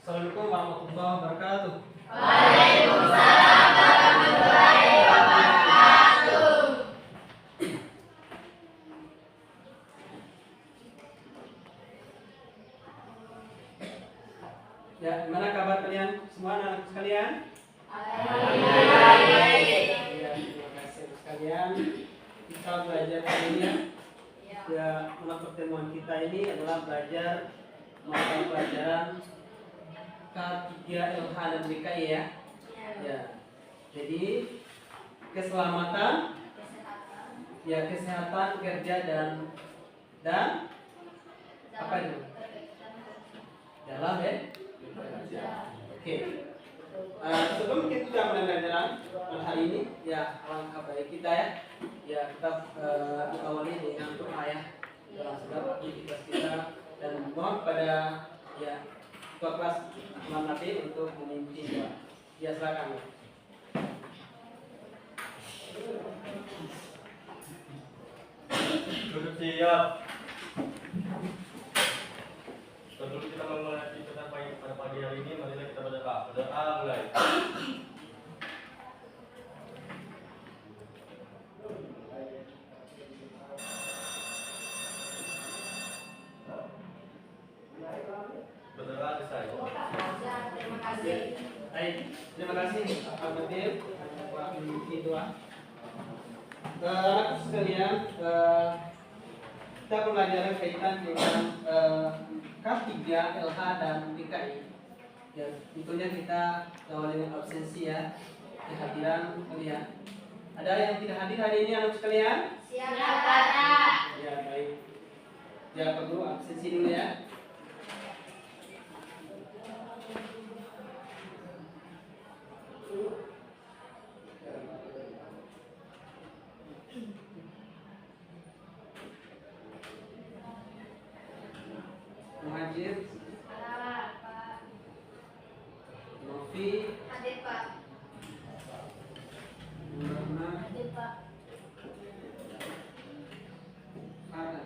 Assalamualaikum warahmatullahi wabarakatuh. Waalaikumsalam warahmatullahi wabarakatuh. Ya, gimana kabar kalian semua anak sekalian? Baik. Ya, terima kasih sekalian. Kita belajar hari ini ya. Ya, pertemuan kita ini adalah belajar mata pelajaran K3 LH dan BKI ya. Ya. Jadi keselamatan, ya kesehatan kerja dan apa itu? Dalam ya. Oke. Sebelum kita mulai pelajaran hari ini, ya alangkah baik kita ya. Ya kita awali dengan doa ya dalam segala aktivitas kita dan mohon pada ya ketua kelas Ahmad Nafi untuk memimpin doa. Ya silakan. Duduk siap. Sebelum kita memulai aktivitas pada pagi hari ini, marilah kita berdoa. Berdoa mulai. Berdoa selesai. Terima kasih. Baik, terima kasih Pak Nabil telah memimpin doa. Anak sekalian, kita pembelajaran kaitan dengan K3, LH dan BKI. Ya, tentunya kita awali dengan absensi ya, kehadiran kalian. Ada yang tidak hadir hari ini anak sekalian? Siap, Pak. Ya, baik. Ya, perlu absensi dulu ya. Muhajir, Novi, Hadir, Pak. Murna, Hadir, Pak. Farhan,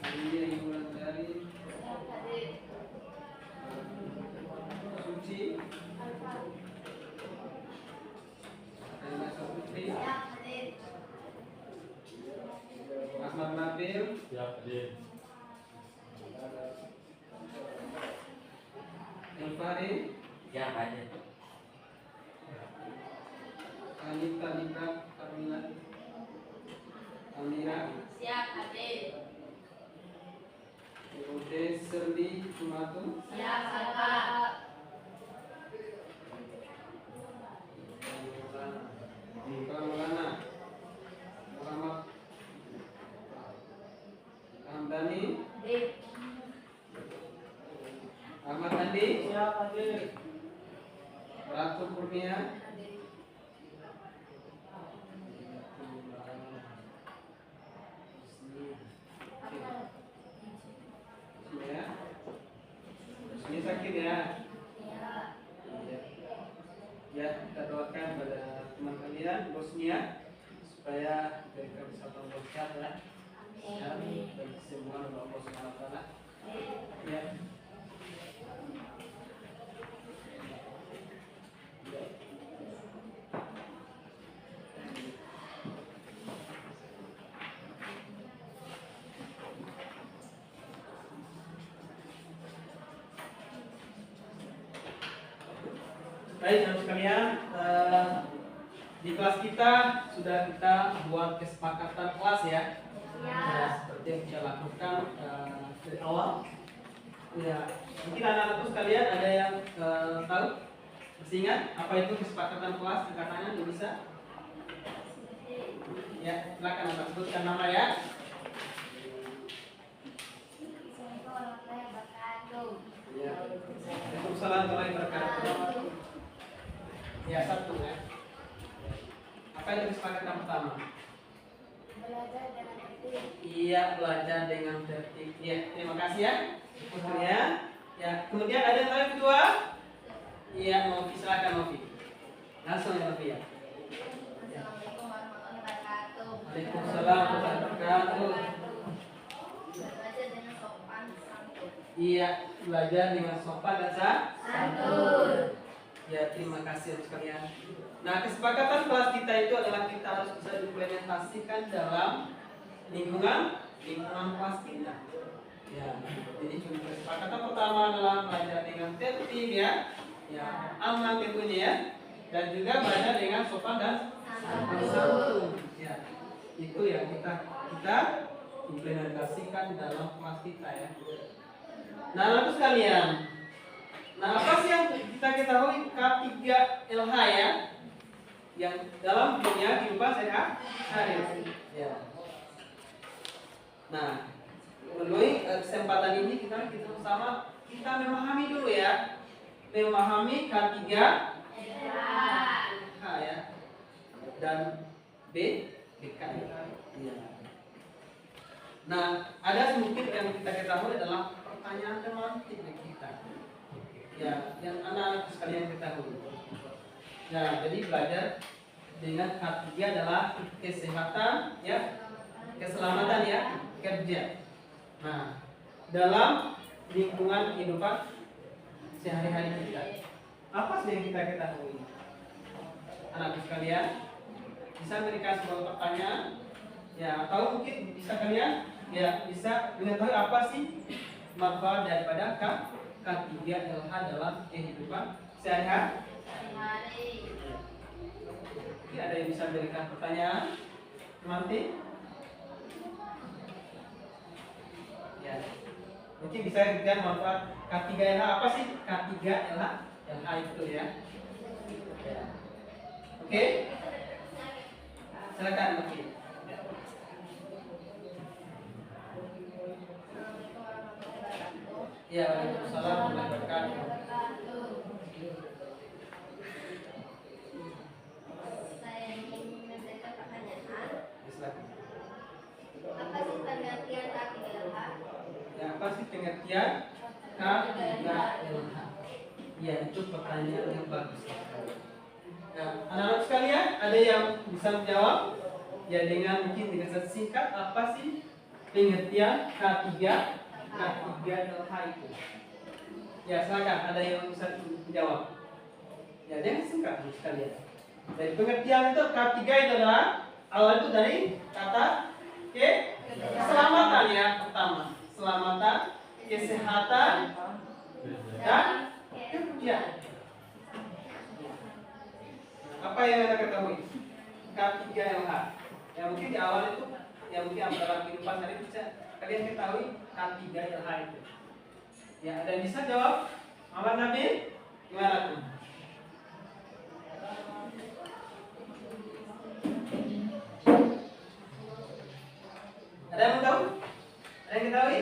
Alia Ibu Lantari, Siap, hadir. Suci, Aina Saputri, Siap, hadir. Ahmad Nabil, Siap, hadir. Elfari, Siap, hadir. Anita Nita Karmila, Amira, Siap, hadir. Bude Serdi Sumatu, Siap, Pak. Maulana, Muhammad Hamdani, Hadir. Ahmad Andi, siap hadir. Ratu Kurnia, Hadir. ya. Ini sakit ya. Ya. Ya, kita doakan pada teman kalian bosnya supaya mereka bisa tambah sehat ya. Ya, bagi semua oleh Allah Subhanahu wa taala. Ya. Baik, teman sekalian, di kelas kita sudah kita buat kesepakatan kelas ya. Ya, seperti yang kita lakukan dari awal. Ya, mungkin anak-anakku sekalian ada yang tahu, masih ingat apa itu kesepakatan kelas? Katanya bisa? Ya, silakan anak sebutkan nama ya. Assalamualaikum warahmatullahi wabarakatuh. Ya. Waalaikumsalam warahmatullahi wabarakatuh. Ya, satu ya. Apa itu kesepakatan pertama? Belajar dengan tertib. Iya, belajar dengan tertib. Ya, terima kasih ya. Kemudian, ya, kemudian ada yang tahu yang kedua? Iya, Novi, silakan Novi. Langsung ya Novi ya. Assalamualaikum warahmatullahi wabarakatuh. Waalaikumsalam warahmatullahi wabarakatuh. Belajar dengan sopan santun. Iya, belajar dengan sopan dan Santun. Ya, terima kasih untuk sekalian. Nah, kesepakatan kelas kita itu adalah kita harus bisa implementasikan dalam lingkungan kelas kita. Ya, jadi kesepakatan pertama adalah belajar dengan tertib ya, aman tentunya ya, dan juga belajar dengan sopan dan santun. Ya, itu yang kita implementasikan dalam kelas kita ya. Nah, lalu sekalian, apa sih yang kita ketahui K3LH ya, yang dalam dunia kehidupan sehari-hari ya. Nah, melalui kesempatan ini kita bersama kita memahami dulu ya, memahami K3 H ya, dan BK ya. Nah, ada sedikit yang kita ketahui adalah pertanyaan tematik kita ya, yang anak-anak sekalian ketahui. Nah, jadi belajar dengan K3 adalah kesehatan ya, keselamatan ya, kerja. Nah, dalam lingkungan kehidupan sehari-hari kita, apa sih yang kita ketahui? Anak sekalian bisa memberikan sebuah pertanyaan ya, atau mungkin bisa kalian ya bisa mengetahui apa sih manfaat daripada K3LH dalam kehidupan sehari-hari. Ini ada yang bisa memberikan pertanyaan nanti? Ya, mungkin bisa diberikan manfaat K3LH. Apa sih K3LH? LH itu ya. Oke? Silakan mungkin. Ya, waalaikumsalam warahmatullahi wabarakatuh. Saya ingin memberikan pertanyaan. Silakan. Apa sih pengertian K3LH? Ya, apa sih pengertian K3LH? Ya, itu pertanyaan yang bagus. Nah, anak-anak sekalian, ada yang bisa menjawab? Ya, dengan mungkin dengan singkat, apa sih pengertian K3LH itu? Ya, silakan, ada yang bisa menjawab? Ya, dengan singkat sekalian. Dari pengertian itu K3 itu adalah awal itu dari kata keselamatan ya, pertama. Keselamatan, kesehatan, dan kerja. Apa yang Anda ketahui? K3LH. Ya, mungkin di awal itu, ya mungkin dalam kehidupan hari bisa kalian ketahui K3LH itu. Ya, ada yang bisa jawab? Muhammad Nabil, gimana tuh? Ada yang tahu? Ada yang ketahui?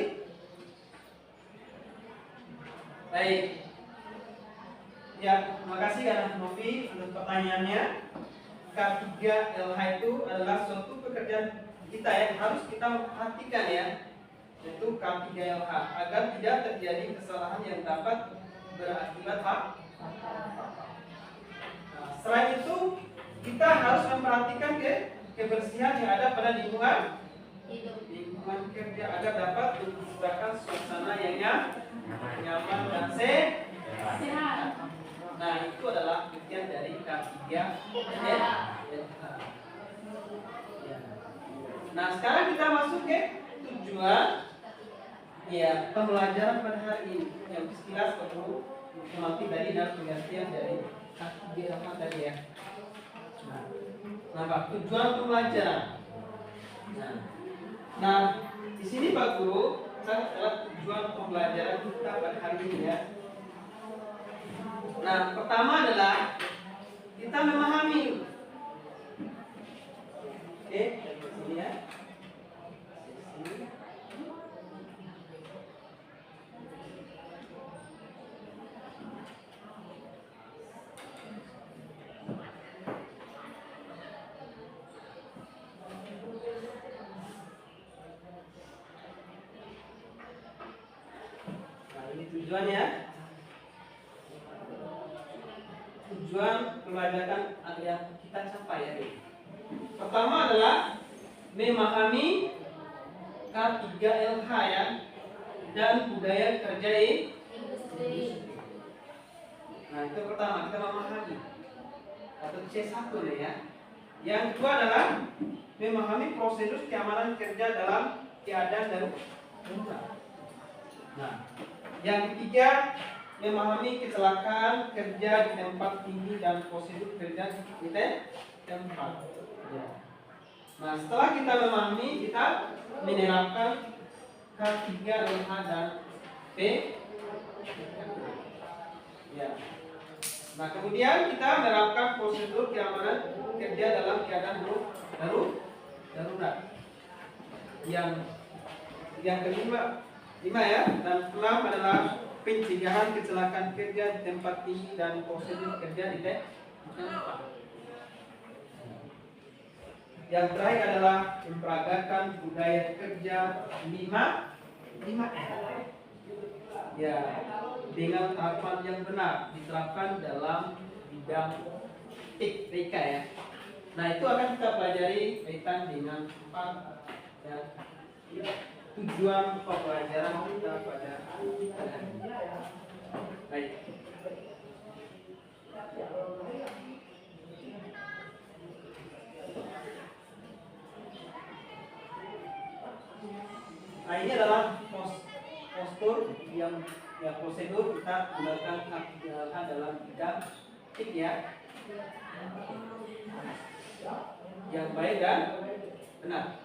Baik. Ya, terima kasih Anak Novi untuk pertanyaannya. K3LH itu adalah suatu pekerjaan kita yang harus kita perhatikan ya, yaitu K3LH agar tidak terjadi kesalahan yang dapat berakibat selain itu kita harus memperhatikan kebersihan yang ada pada lingkungan kerja agar dapat menciptakan suasana yang nyaman dan sehat. Nah, itu adalah bagian dari K3LH. Nah, sekarang kita masuk ke tujuan ya pembelajaran pada hari ini yang sekilas perlu mengerti dari dan pengertian dari K3LH tadi ya. Nah, tujuan pembelajaran. Nah, di sini Pak Guru, adalah tujuan pembelajaran kita pada hari ini ya. Nah, pertama adalah kita memahami. Oke, sini ya. Sini. Nah, ini tujuannya. Tujuan pembelajaran yang kita capai ya. Pertama adalah memahami K3LH ya. dan budaya kerja industri. Nah, itu pertama kita memahami atau C1 nih ya. Yang kedua adalah memahami prosedur keamanan kerja dalam keadaan darurat. Nah, yang ketiga memahami kecelakaan kerja di tempat tinggi dan prosedur kerja di tempat. Ya. Nah, setelah kita memahami, kita menerapkan K3 LH dan P. Ya. Nah, kemudian kita menerapkan prosedur keamanan kerja dalam keadaan darurat. Yang kelima ya, dan keenam adalah pencegahan kecelakaan kerja di tempat tinggi dan prosedur kerja di tempat. Yang terakhir adalah memperagakan budaya kerja 5R. Ya, dengan tahapan yang benar diterapkan dalam bidang TIK ya. Nah, itu akan kita pelajari kaitan dengan 4 ya, tujuan pembelajaran kita pada hari ini. Baik. Nah, ini adalah postur yang prosedur kita gunakan dalam bidang TIK ya. Yang baik dan benar.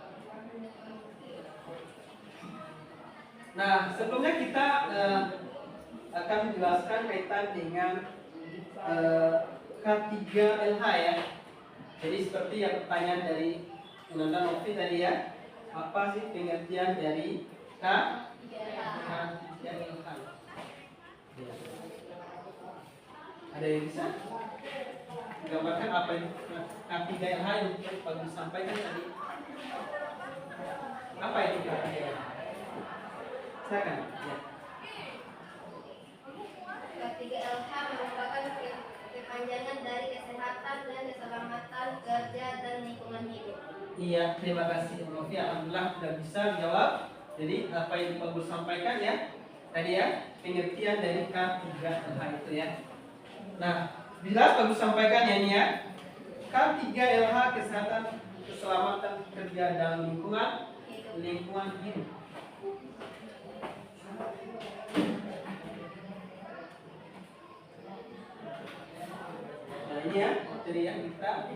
Nah, sebelumnya kita akan menjelaskan kaitan dengan K3LH ya. Jadi seperti yang pertanyaan dari Nanda Novi tadi ya. Apa sih pengertian dari K3LH? Ada yang bisa gambarkan apa itu K3LH yang Pak Gus sampaikan tadi? Apa itu K3LH? Silakan. Ya. K3LH merupakan kepanjangan dari kesehatan dan keselamatan kerja dan lingkungan hidup. Iya, terima kasih Novi. Alhamdulillah sudah bisa menjawab. Jadi apa yang Pak Guru sampaikan ya tadi ya, pengertian dari K3LH itu ya. Nah, bila Pak Guru sampaikan ya ini ya, K3LH kesehatan, keselamatan kerja dan lingkungan hidup. Nah, ini ya materi yang kita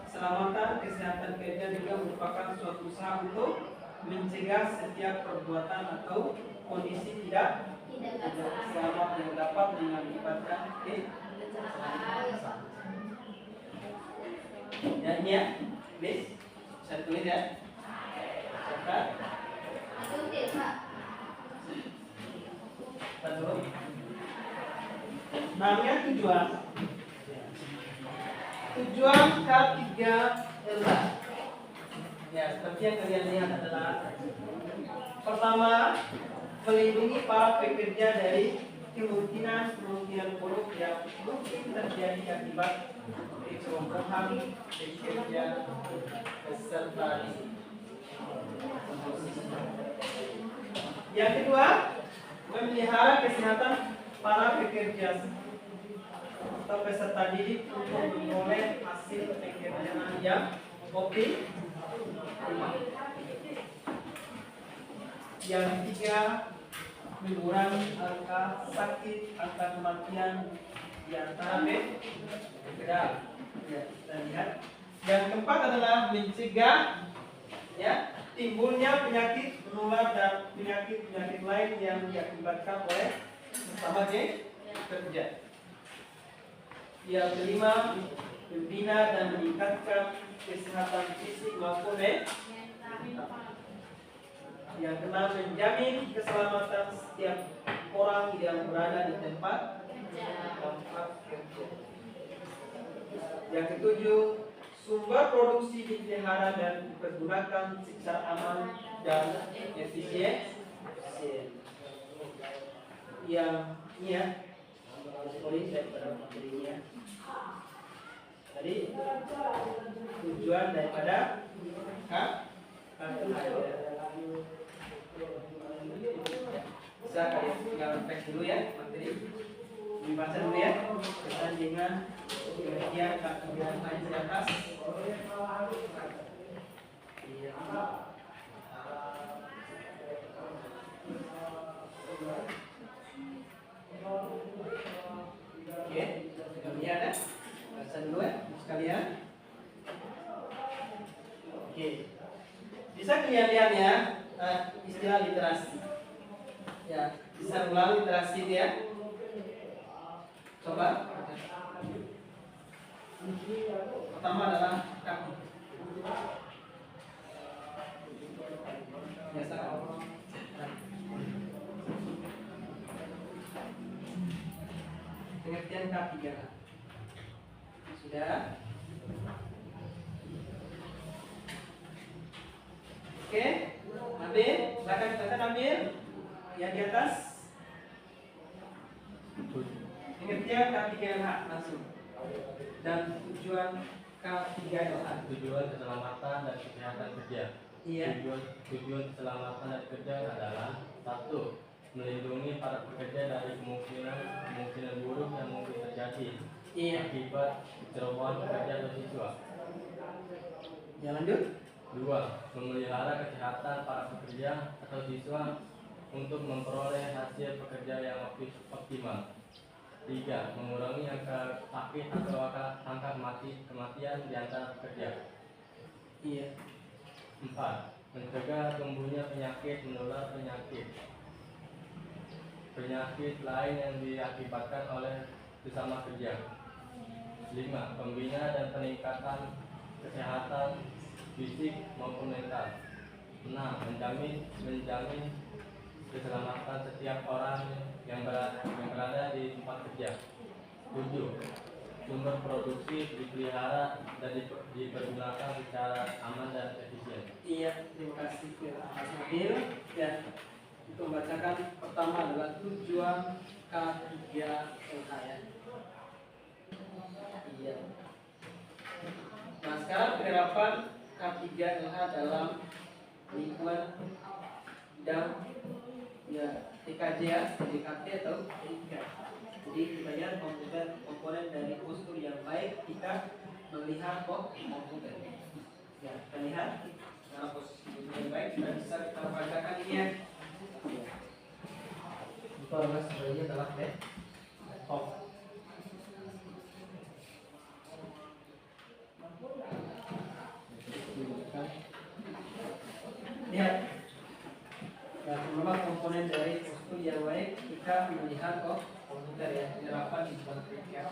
keselamatan kesehatan kerja juga merupakan suatu usaha untuk mencegah setiap perbuatan atau kondisi tidak selamat yang dapat mengakibatkan kecelakaan. Ya, ini ya, please, bisa tulis ya. Catat. Ikuti, Pak. Betul. Namanya tujuan K3LH. Ya, seperti yang kalian lihat adalah pertama, melindungi para pekerja dari kemungkinan buruk yang mungkin terjadi akibat kecelakaaan pekerja beserta yang kedua, memelihara kesehatan para pekerja atau peserta didik untuk memperoleh hasil pekerjaan yang optimal. Yang ketiga, mengurangi angka sakit, angka kematian di antara pekerja. Ya, kita lihat. Yang keempat adalah mencegah ya timbulnya penyakit menular dan penyakit lain yang diakibatkan oleh sesama kerja. Yang kelima, membina dan meningkatkan kesehatan fisik maupun mental. Yang keenam, menjamin keselamatan setiap orang yang berada di tempat kerja. Yang ketujuh, sumber produksi dipelihara dan dipergunakan secara aman dan efisien. Yang ini ya, sorry saya pada materi ini ya. Jadi tujuan daripada kartu hadiah. Bisa kalian tinggal teks dulu ya materi. Dibaca dulu ya. Berkaitan dengan pengertian kartu hadiah di atas. Iya. Oke, ini ada. Baca dulu ya sekalian. Oke. Bisa kalian lihat ya istilah literasi. Ya, bisa ulang literasi itu ya. Coba. Pertama adalah kaki. Biasa. Pengertian kaki ya. Sudah. Oke, ambil, silakan ambil yang di atas. Pengertian K3LH langsung. Dan tujuan K3LH. Tujuan keselamatan dan kesehatan kerja. Iya. Tujuan keselamatan dan kerja adalah 1. Melindungi para pekerja dari kemungkinan buruk yang mungkin terjadi akibat kecerobohan pekerja atau siswa. Ya, lanjut. 2. Memelihara kesehatan para pekerja atau siswa untuk memperoleh hasil pekerja yang optimal. 3. Mengurangi angka sakit atau angka kematian di antara pekerja. Iya. 4. Mencegah tumbuhnya penyakit menular penyakit lain yang diakibatkan oleh sesama kerja. 5. Pembina dan peningkatan kesehatan fisik maupun mental. 6. Menjamin keselamatan setiap orang yang berada di tempat kerja. 7. Sumber produksi dipelihara dan dipergunakan secara aman dan efisien. Iya, terima kasih Mas Nabil. Ya, itu membacakan pertama adalah tujuan K3LH ya. Iya. Nah, sekarang penerapan K3LH dalam lingkungan bidang ya TKJ ya, TKT atau TK. Jadi kita lihat komponen dari postur yang baik kita melihat komputer. Ya, kita lihat dalam postur yang baik kita bisa kita bacakan ini ya. Itu adalah sebenarnya adalah laptop. Lihat. Ya, memang komponen dari postur yang baik kita melihat komputer ya, penerapan di dalam kerja.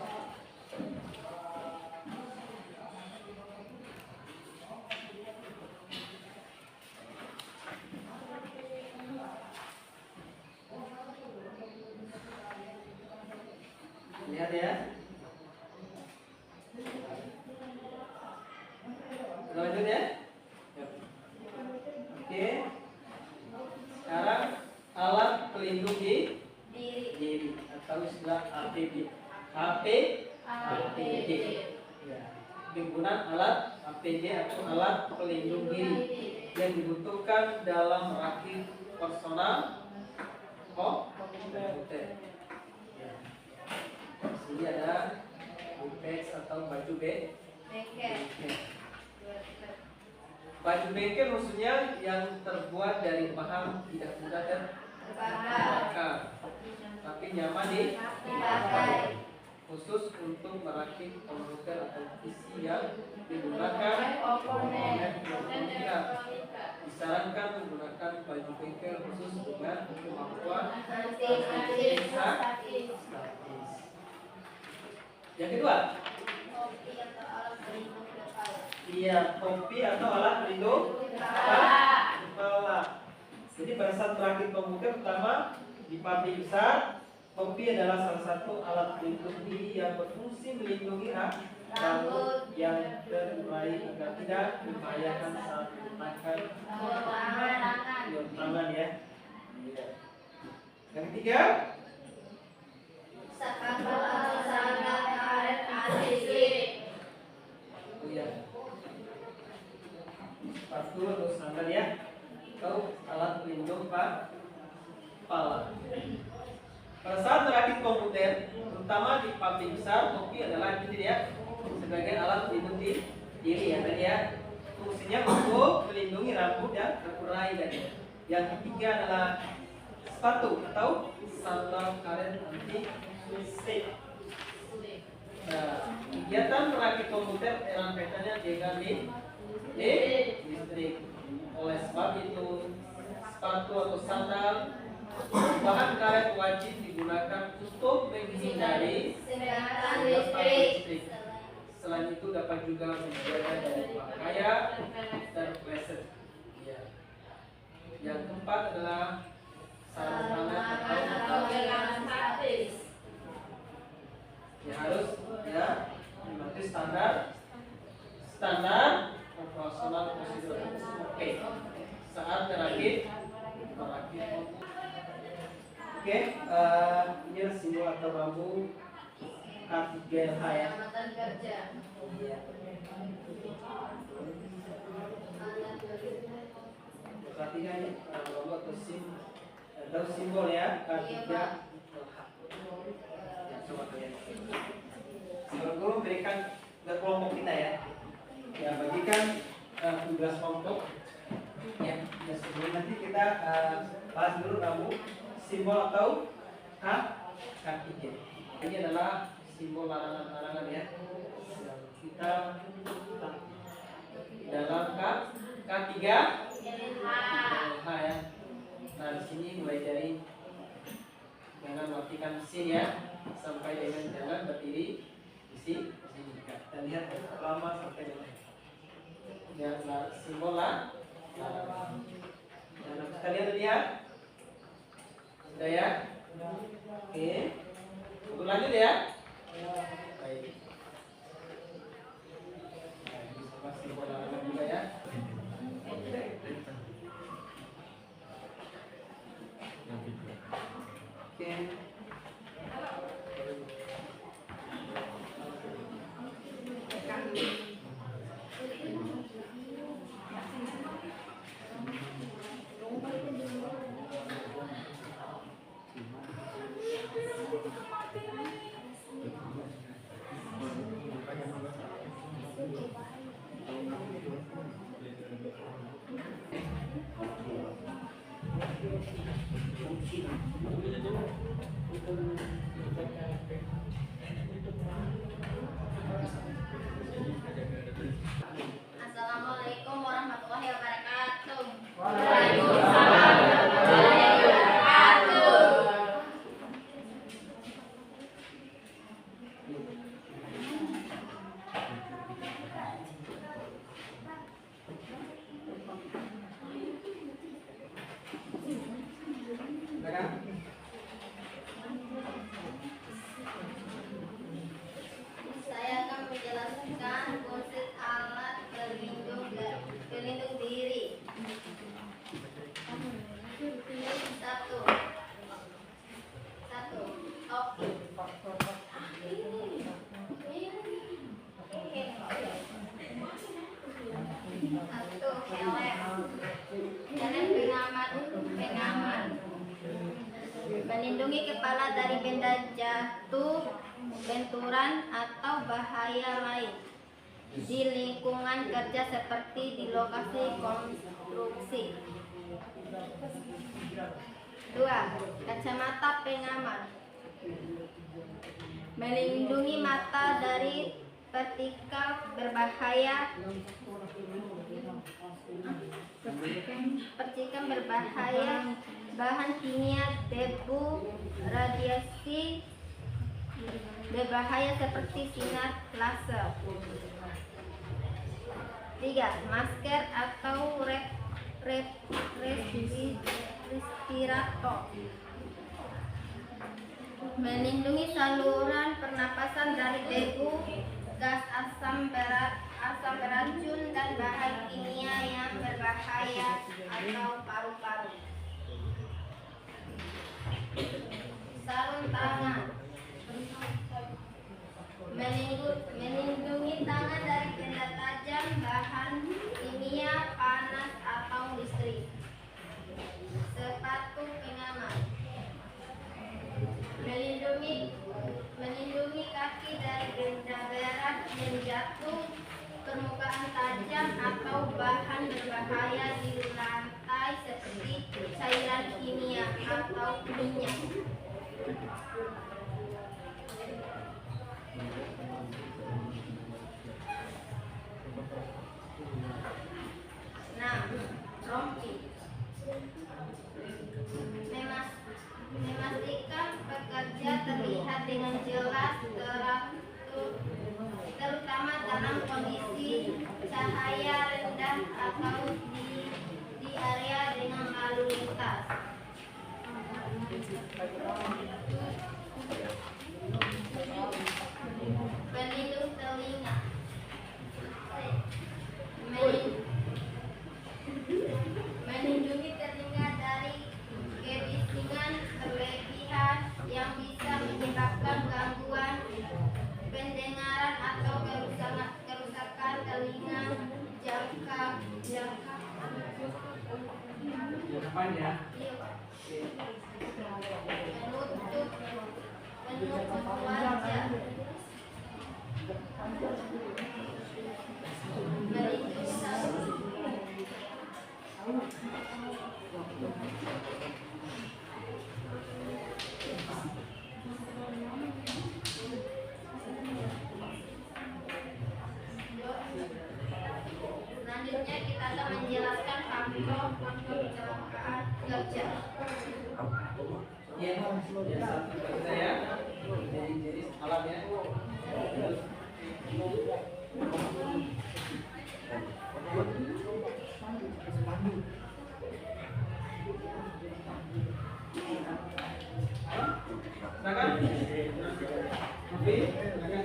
Lihat ya. Lanjut ya. Oke. Sekarang alat pelindung diri atau istilah APD. APD. Ya. Penggunaan alat APD atau alat pelindung diri yang dibutuhkan dalam merakit personal komputer. Ya. Di sini ada bumpex atau baju bengkel. Baju bengkel maksudnya yang terbuat dari bahan tidak mudah terbakar, tapi nyaman dipakai, khusus untuk merakit komputer atau PC yang menggunakan komponen elektronika. Disarankan menggunakan baju bengkel khusus dengan kemampuan statis. Yang kedua, iya, topi atau alat pelindung kepala. Jadi pada saat merakit komputer, pertama di pabrik besar, topi adalah salah satu alat pelindung diri yang berfungsi melindungi rambut yang terurai agar tidak membahayakan saat menggunakan tangan ya. Yang ketiga, sepatu atau sandal ya, atau alat pelindung kepala. Pada saat merakit komputer, terutama di pabrik besar, topi adalah gitu ya, sebagai alat pelindung diri ya tadi ya. Fungsinya untuk melindungi rambut dan terkurai tadi. Yang ketiga adalah sepatu atau sandal karet anti slip. Nah, kegiatan merakit komputer erat kaitannya dengan listrik. Oleh sebab itu, sepatu atau sandal bahan karet wajib digunakan untuk menghindari Sengatan dampak listrik. listrik. Selain itu dapat juga menjaga dari bahaya terpleset. Ya. Yang keempat adalah sarung tangan atau pegangan statis. ya harus ya mengikuti standar operasional prosedur. Oke. Saat merakit. Oke, ini adalah simbol atau rambu K3LH ya. Keselamatan kerja. Iya. Perhatikan ya, rambu atau simbol ya K3LH. Ya, coba kalian. Sebelum guru berikan ke kelompok kita ya. Ya, bagikan tugas kelompok. Ya, sebelum nanti kita bahas dulu rambu simbol atau K3. Ini adalah simbol larangan-larangan ya yang kita dalam K3 LH ya. Nah di sini mulai dari jangan matikan mesin ya sampai dengan jangan berdiri di sini. Kita lihat lama sampai dengan ya, simbol larangan. Nah, kalian lihat sudah ya. Oke. Untuk lanjut ya. Baik. Nah, ini sama simbol larangan juga ya. Oke. Assalamualaikum warahmatullahi wabarakatuh. Waalaikumsalam warahmatullahi wabarakatuh. Saya akan menjelaskan konsep alat pelindung diri. Satu, topi. Satu, helm. Helm pengaman. Melindungi kepala dari benda jatuh, benturan atau bahaya lain di lingkungan kerja seperti di lokasi konstruksi. 2. Kacamata pengaman. Melindungi mata dari partikel berbahaya bahan kimia, debu, radiasi berbahaya seperti sinar laser. 3. Masker atau respirator. Melindungi saluran pernapasan dari debu, gas asam beracun dan bahan kimia yang berbahaya atau paru-paru. Sarung tangan. Melindungi tangan dari benda tajam, bahan kimia, panas berbahaya di lantai seperti cairan kimia atau minyak. Nah, rompi memastikan pekerja terlihat dengan jelas terutama dalam kondisi cahaya rendah atau di area dengan lalu lintas. Pelindung telinga melindungi telinga dari kebisingan berlebihan yang bisa menyebabkan gangguan pendengaran atau kerusakan telinga jangka Apanya? penutup wajah, selanjutnya kita akan menjelaskan faktor kecelakaan kerja. Iya, satu kita ya. Jadi alatnya. Silakan. Oke, silakan.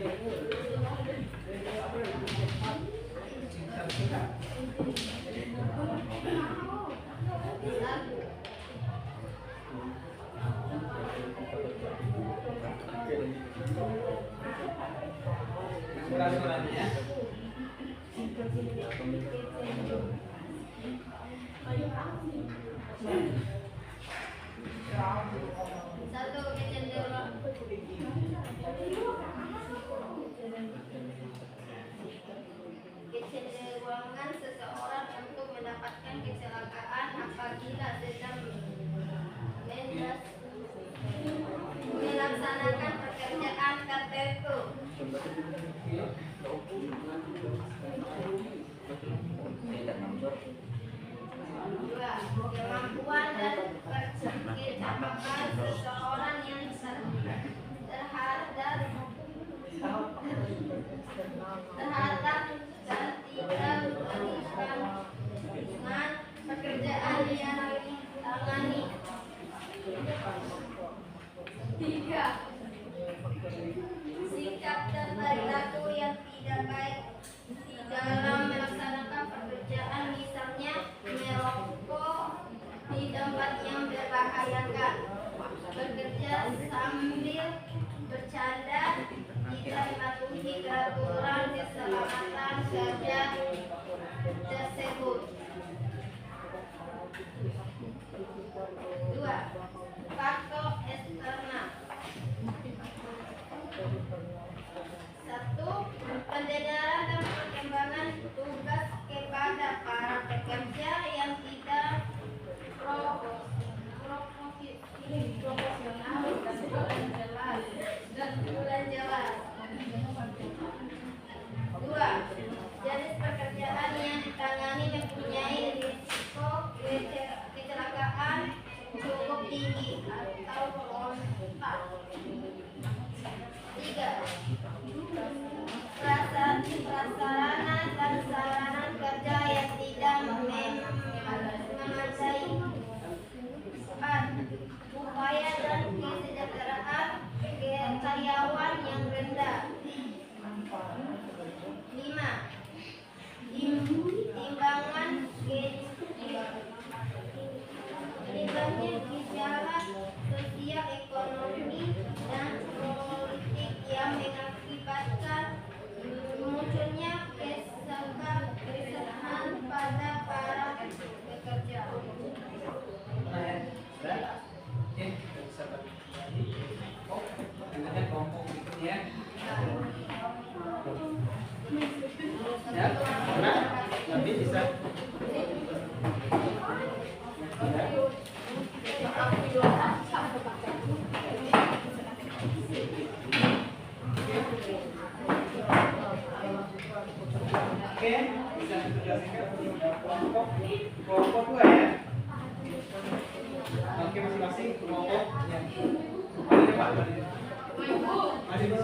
Surat-suratnya. Satu, kecenderungan seseorang untuk mendapatkan kecelakaan apabila sedang melaksanakan pekerjaan tertentu. Dua, kemampuan dan kecepatan seseorang yang terhadap dan tidak berikan dengan pekerjaan yang ditangani. Tiga, sikap dan perilaku yang tidak baik di dalam melaksanakan pekerjaan, misalnya merokok di tempat yang membahayakan, bekerja sambil bercanda, tidak mematuhi peraturan keselamatan kerja tersebut. Dua, faktor eksternal. Satu, pendedaran dan perkembangan tugas kepada para pekerja yang tidak proporsional dan jelas. Dua, jenis pekerjaan kelompok 2 ya. Oke, masing-masing kelompok ya. Mari Pak. Mari Pak.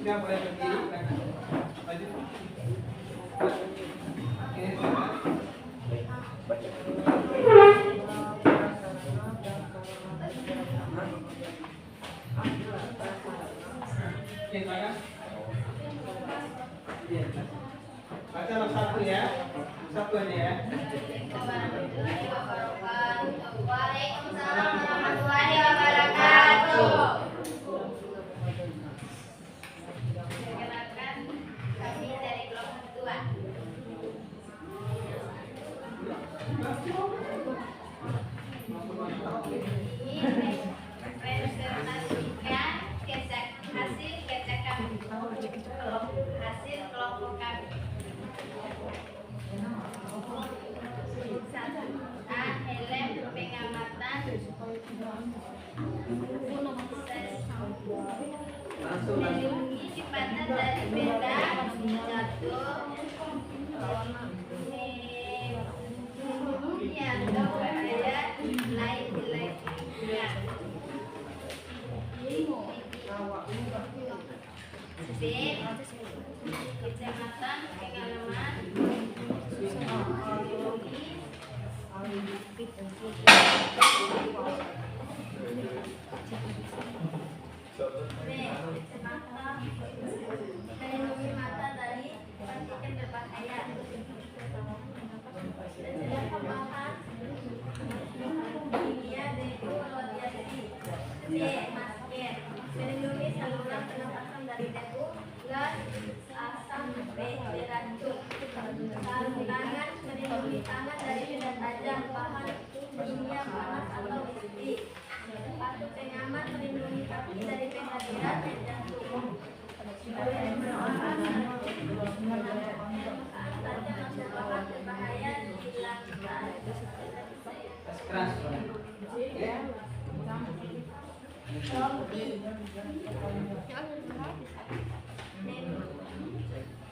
Nggak boleh berdiri, maju. Baca nomor 1 ya. Satu aja ya. Waalaikumsalam warahmatullahi wabarakatuh. Perkenalkan, kami dari kelompok 2. Ini presentasikan hasil kelompok kami. A. Helm pengamatan melindungi sifatan dari benda jatuh atau bahaya lainnya. B. Kecamatan pengalaman melindungi mata dari partikel berbahaya. Sedangkan bahan kimia debu radiasi. C. Masker melindungi saluran pernapasan dari debu, gas, asam, beracun. Sarung tangan melindungi tangan dari benda tajam, bahan kimia panas atau listrik. Sepatu pengaman melindungi kaki dari benda berat dan jantung. Bahan tajam atau bahan berbahaya dihilangkan. Keras.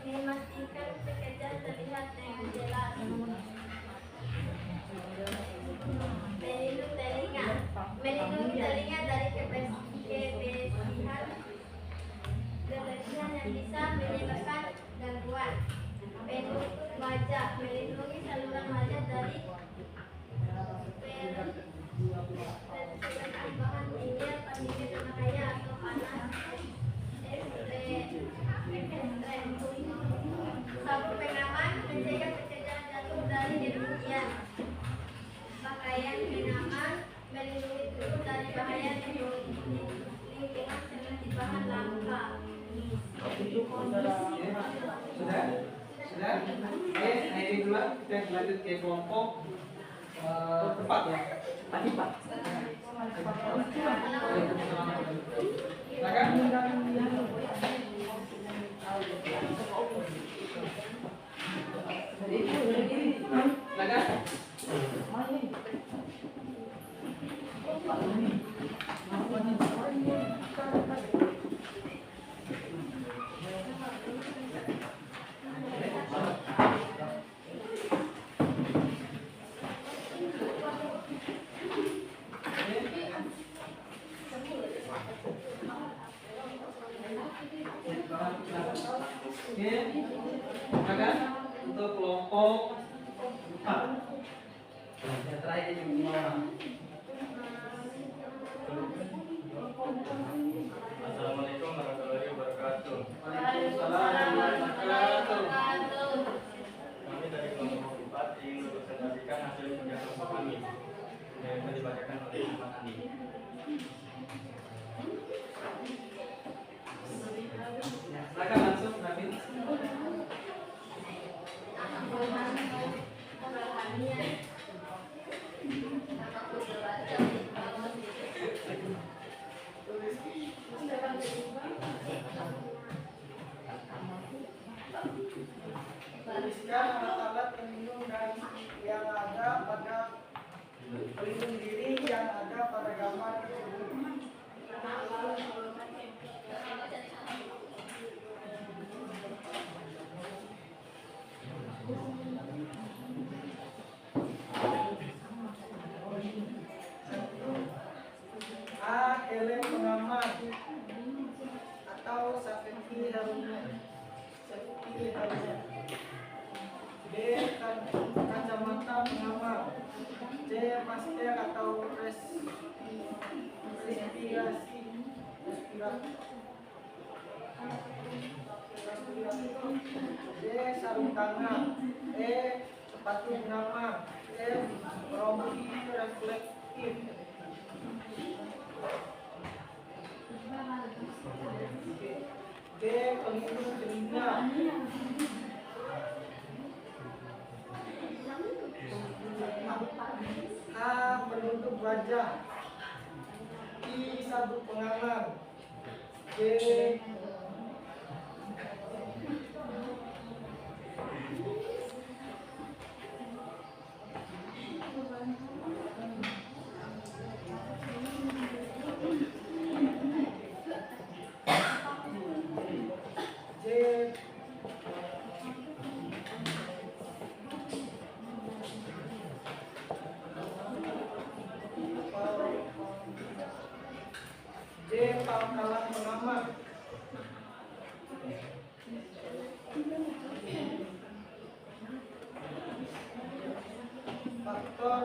Memastikan pekerja terlihat dengan jelas. Melindungi telinga dari kebersihan yang bisa menyebabkan gangguan. Penutup wajah melindungi saluran wajah dari percikan bahan kimia partikel berbahaya atau panas. Sabuk pengaman mencegah pekerjaan jatuh dari ketinggian. Pakaian pengaman melindungi tubuh dari bahaya lingkungan seperti bahan langka. Sudah? Oke, nah ini dulu kita lanjut ke kelompok 4 ya. Tadi Pak. Oke, silakan untuk kelompok 4. Yang terakhir ini semua. Assalamualaikum warahmatullahi wabarakatuh. Waalaikumsalam warahmatullahi wabarakatuh. Kami dari kelompok 4 ingin mempresentasikan hasil kerja kelompok kami yang akan dibacakan oleh Ahmad Andi. Silakan langsung Nabi. C. Masker atau respirasi. D. Sarung tangan. E. Sepatu pengaman. F. Rompi reflektif. D. Pelindung telinga. A. Penutup wajah. I. Sabuk pengaman. D. Pangkalan pengaman. Faktor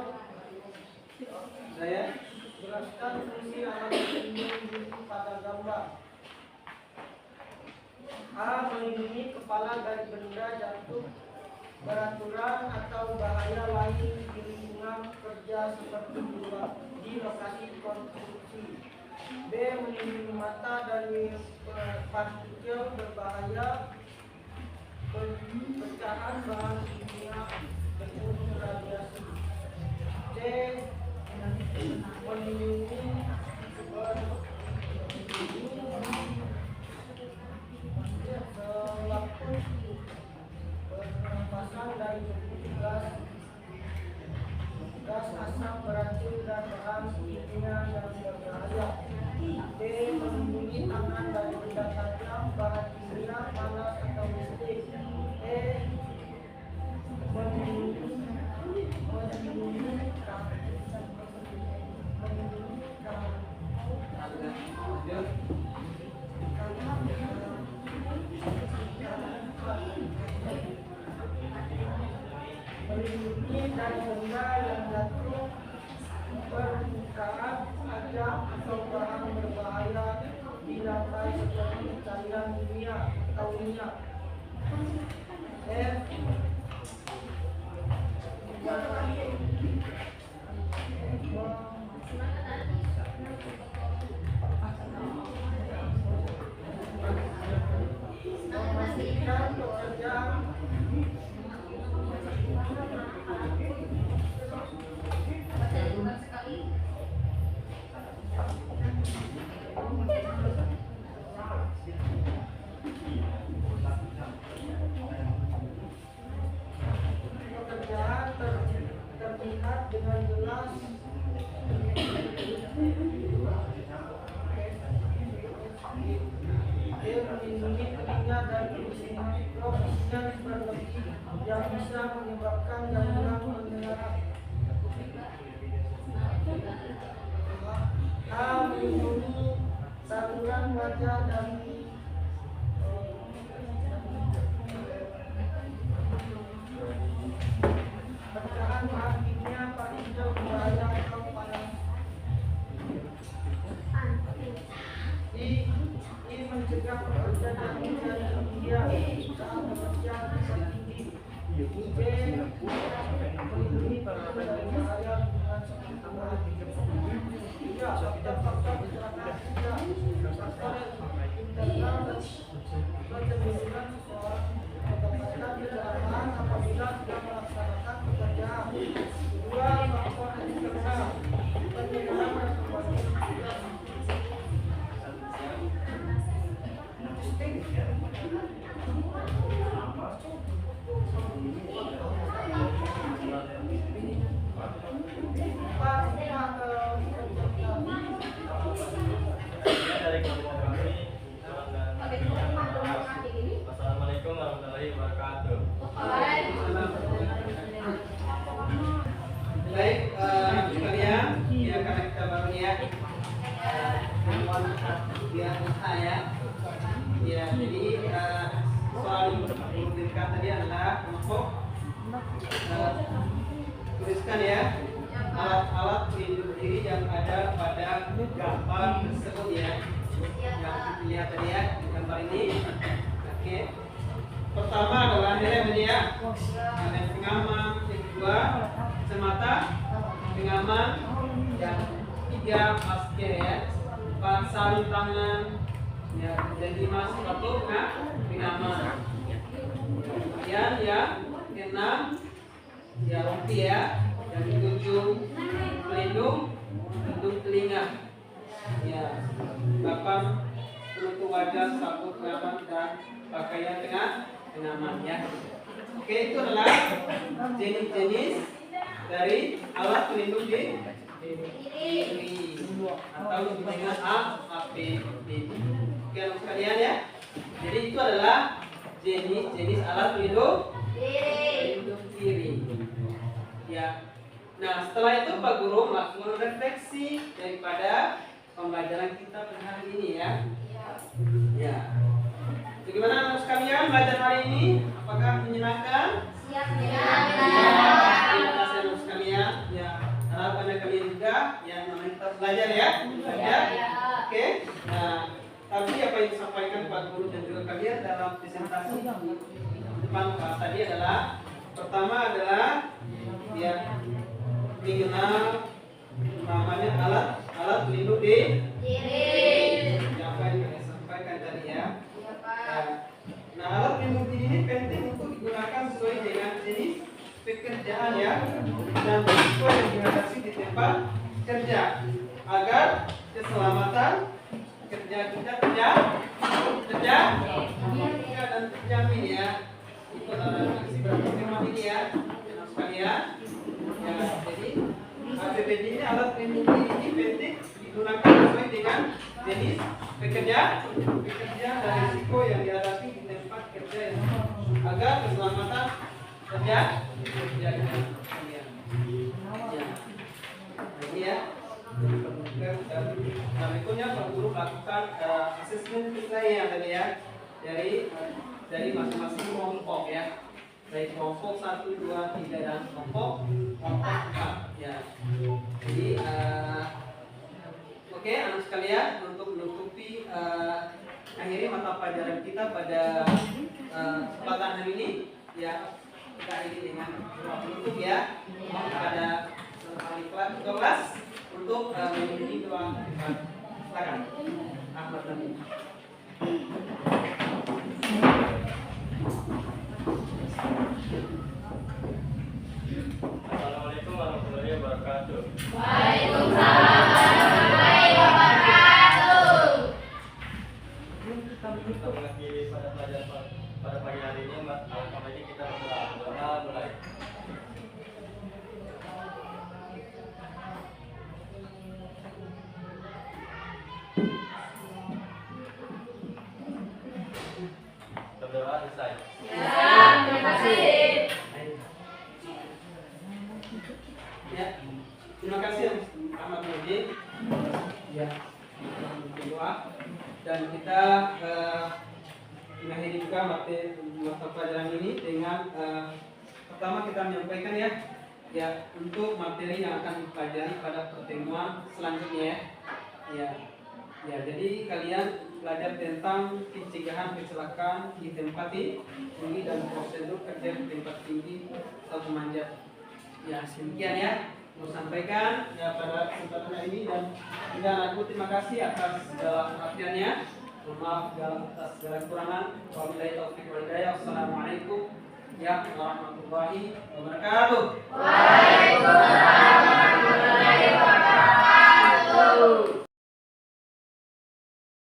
saya jelaskan fungsi alat pelindung diri pada gambar. A. Melindungi kepala dari benda jatuh beraturan atau bahaya lain di lingkungan kerja seperti di lokasi konstruksi. B. Melindungi mata dari partikel berbahaya, pecahan bahan kimia, dan radiasi. C. Melindungi selaput pernapasan dari gas asap beracun dan bahan kimia yang berbahaya. D. Melindungi tangan dari benda tajam, bahan kimia, panas atau listrik. E. Melindungi dari benda yang jatuh permukaan tajam atau bahan berbahaya di lantai seperti cairan kimia atau minyak. F. Memastikan pekerjaan terlihat dengan jelas. Dia melindungi telinga dari isinya berlebih yang bisa menyebabkan gangguan pendengaran. A. Melindungi saluran wajah dari pecahan bahan kimia, partikel berbahaya atau panas. I. Mencegah pekerja dan mencari ketinggian saat bekerja tertinggi. J. Melindungi tubuh dari bahaya lingkungan sekitar. 3. Faktor-faktor kecelakaan kerja. Faktor internal dan kecenderungan seseorang mendapatkan kecelakaan apabila tidak melaksanakan pekerjaan. 2. Faktor eksternal penyebab alat-alat pelindung diri yang ada pada gambar tersebut ya. Yang dilihat tadi ya di gambar ini. Oke. Pertama adalah helm ini ya. Helm pengaman, yang kedua kacamata pengaman, yang ketiga masker ya. Empat sarung tangan, ya jadi masuk sepatu pengaman. Kemudian yang keenam ya rompi ya. Yang ketujuh pelindung telinga. Ya, 8 penutup wajah, sabuk pengaman dan pakaian pengaman ya. Oke, itu adalah jenis-jenis dari alat pelindung diri atau disebut dengan APD. Oke, sekalian ya. Jadi itu adalah jenis-jenis alat pelindung diri. Ya. Nah, setelah itu Pak Guru melakukan refleksi daripada pembelajaran kita pada hari ini ya. Ya. Bagaimana anak sekalian belajar hari ini? Apakah menyenangkan? Siap. Terima kasih anak sekalian. Ya, harapan kalian juga yang namanya kita belajar ya. Ya. Oke. Nah, tapi apa yang disampaikan Pak Guru dan juga kalian dalam presentasi depan kelas tadi adalah pertama adalah ya mengenal namanya alat pelindung diri. Apa yang saya sampaikan tadi ya. Nah, alat pelindung diri ini penting untuk digunakan sesuai dengan jenis pekerjaan ya dan risiko yang dihadapi di tempat kerja agar keselamatan kerja kita dan terjamin ya. Itu adalah isi tema ini ya, anak sekalian. Ya, jadi APD ini alat pelindung diri ini penting digunakan sesuai dengan jenis pekerja dan risiko yang dihadapi di tempat kerja agar keselamatan kerja ya. Ini ya. Dan berikutnya Pak Guru melakukan asesmen penilaian tadi ya dari masing-masing kelompok ya. Dari kelompok 1, 2, 3 dan kelompok 4 ya. Jadi oke, anak sekalian, untuk menutupi akhiri mata pelajaran kita pada kesempatan hari ini ya, kita akhiri dengan doa penutup ya. Mohon kepada wali kelas untuk mengiringi doa kita. Silakan Ahmad Nabi. Assalamualaikum warahmatullahi wabarakatuh. Waalaikumsalam warahmatullahi wabarakatuh. Kita mengakhiri pada pelajaran pada pagi hari ini, alangkah baiknya kita berdoa. Mulai. Berdoa selesai. Terima kasih. Ya, terima kasih Ahmad Nurdin ya doa dan kita mengakhiri juga mata pelajaran ini dengan pertama kita menyampaikan ya untuk materi yang akan dipelajari pada pertemuan selanjutnya ya jadi kalian belajar tentang pencegahan kecelakaan di tempat tinggi dan prosedur kerja di tempat tinggi atau memanjat. Ya, demikian ya mau sampaikan ya pada kesempatan hari ini dan aku terima kasih atas segala perhatiannya. Mohon maaf atas segala kekurangan. Wabillahi taufiq wal hidayah. Wassalamualaikum warahmatullahi wabarakatuh. Waalaikumsalam.